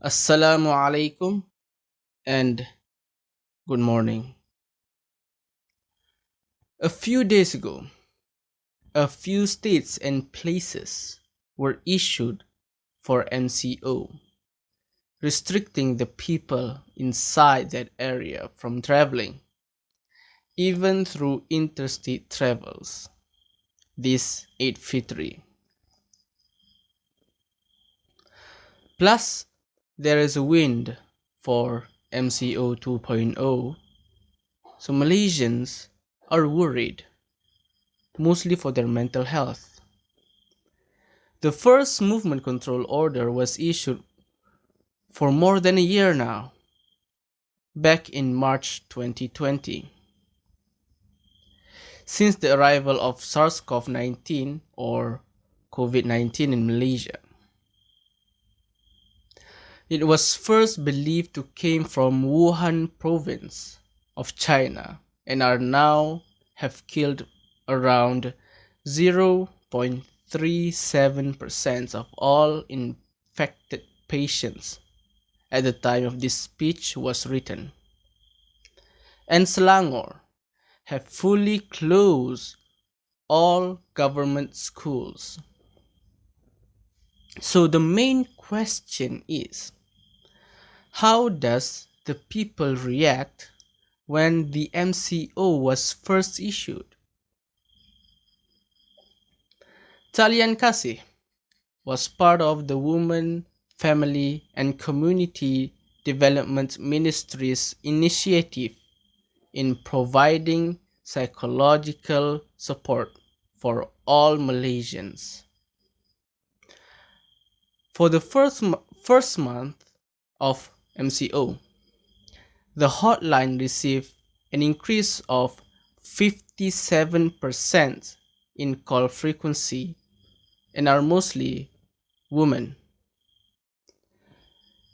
Assalamu alaikum and good morning. A few days ago, a few states and places were issued for MCO, restricting the people inside that area from traveling, even through interstate travels. This Eid Fitri. Plus, there is a wind for MCO 2.0, so Malaysians are worried, mostly for their mental health. The first movement control order was issued for more than a year now, back in March 2020. Since the arrival of SARS-CoV-19 or COVID-19 in Malaysia. It was first believed to came from Wuhan province of China and are now have killed around 0.37% of all infected patients at the time of this speech was written. And Selangor have fully closed all government schools. So the main question is, how does the people react when the MCO was first issued? Talian Kasih was part of the Women, Family and Community Development Ministry's initiative in providing psychological support for all Malaysians. For the first month of MCO, the hotline received an increase of 57% in call frequency and are mostly women.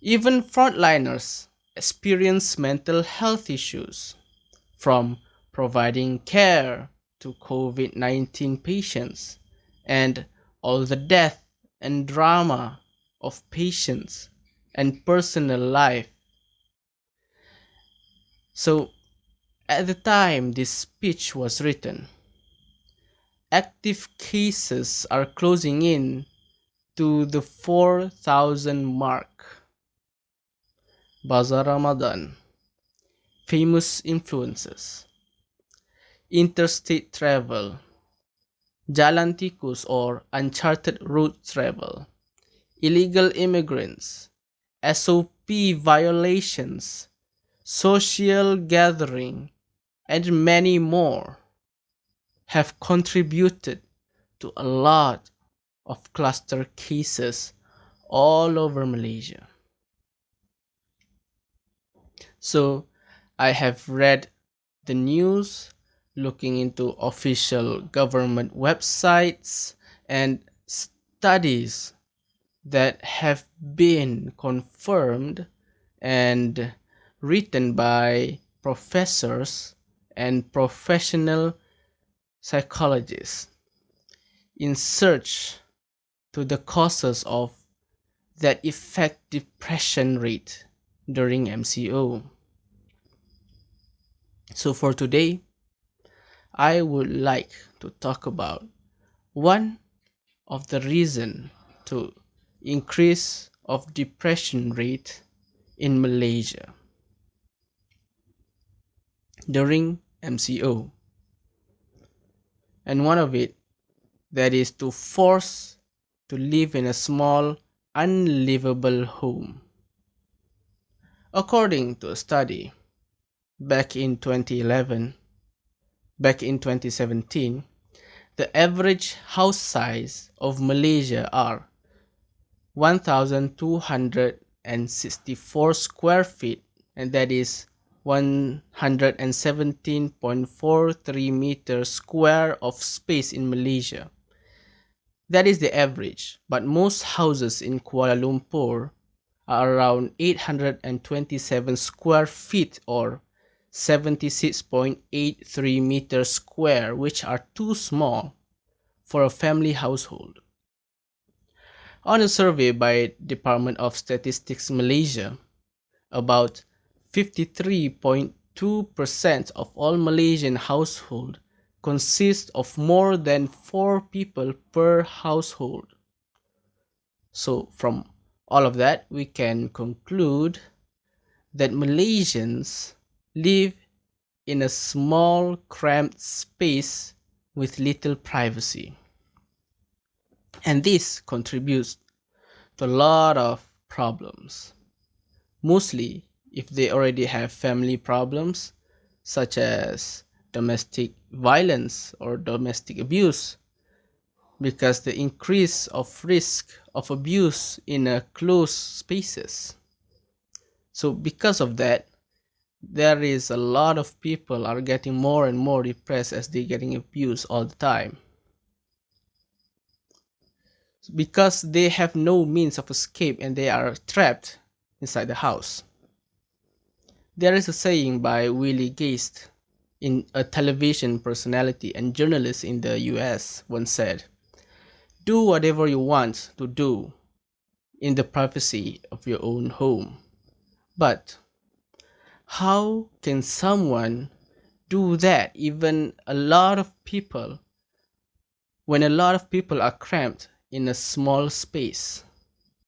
Even frontliners experience mental health issues, from providing care to COVID 19 patients and all the death and drama of patients and personal life. So, at the time this speech was written, active cases are closing in to the 4,000 mark. Bazaar Ramadan, famous influences, interstate travel, jalan tikus or uncharted road travel, illegal immigrants, SOP violations, social gathering, and many more have contributed to a lot of cluster cases all over Malaysia. So I have read the news, looking into official government websites and studies that have been confirmed and written by professors and professional psychologists in search to the causes of that affect depression rate during MCO. So for today, I would like to talk about one of the reason to increase of depression rate in Malaysia during MCO. And one of it that is to force to live in a small unlivable home. According to a study back in 2011, back in 2017, the average house size of Malaysia are 1,264 square feet, and that is 117.43 meters square of space in Malaysia. That is the average, but most houses in Kuala Lumpur are around 827 square feet or 76.83 meters square, which are too small for a family household. On a survey by Department of Statistics Malaysia, about 53.2% of all Malaysian households consist of more than 4 people per household. So from all of that, we can conclude that Malaysians live in a small, cramped space with little privacy. And this contributes to a lot of problems. Mostly, if they already have family problems, such as domestic violence or domestic abuse, because the increase of risk of abuse in a closed spaces. So because of that, there is a lot of people are getting more and more depressed as they're getting abused all the time, because they have no means of escape and they are trapped inside the house. There is a saying by Willie Geist, in a television personality and journalist in the US, once said, "Do whatever you want to do in the privacy of your own home." But how can someone do that even a lot of people when a lot of people are cramped in a small space?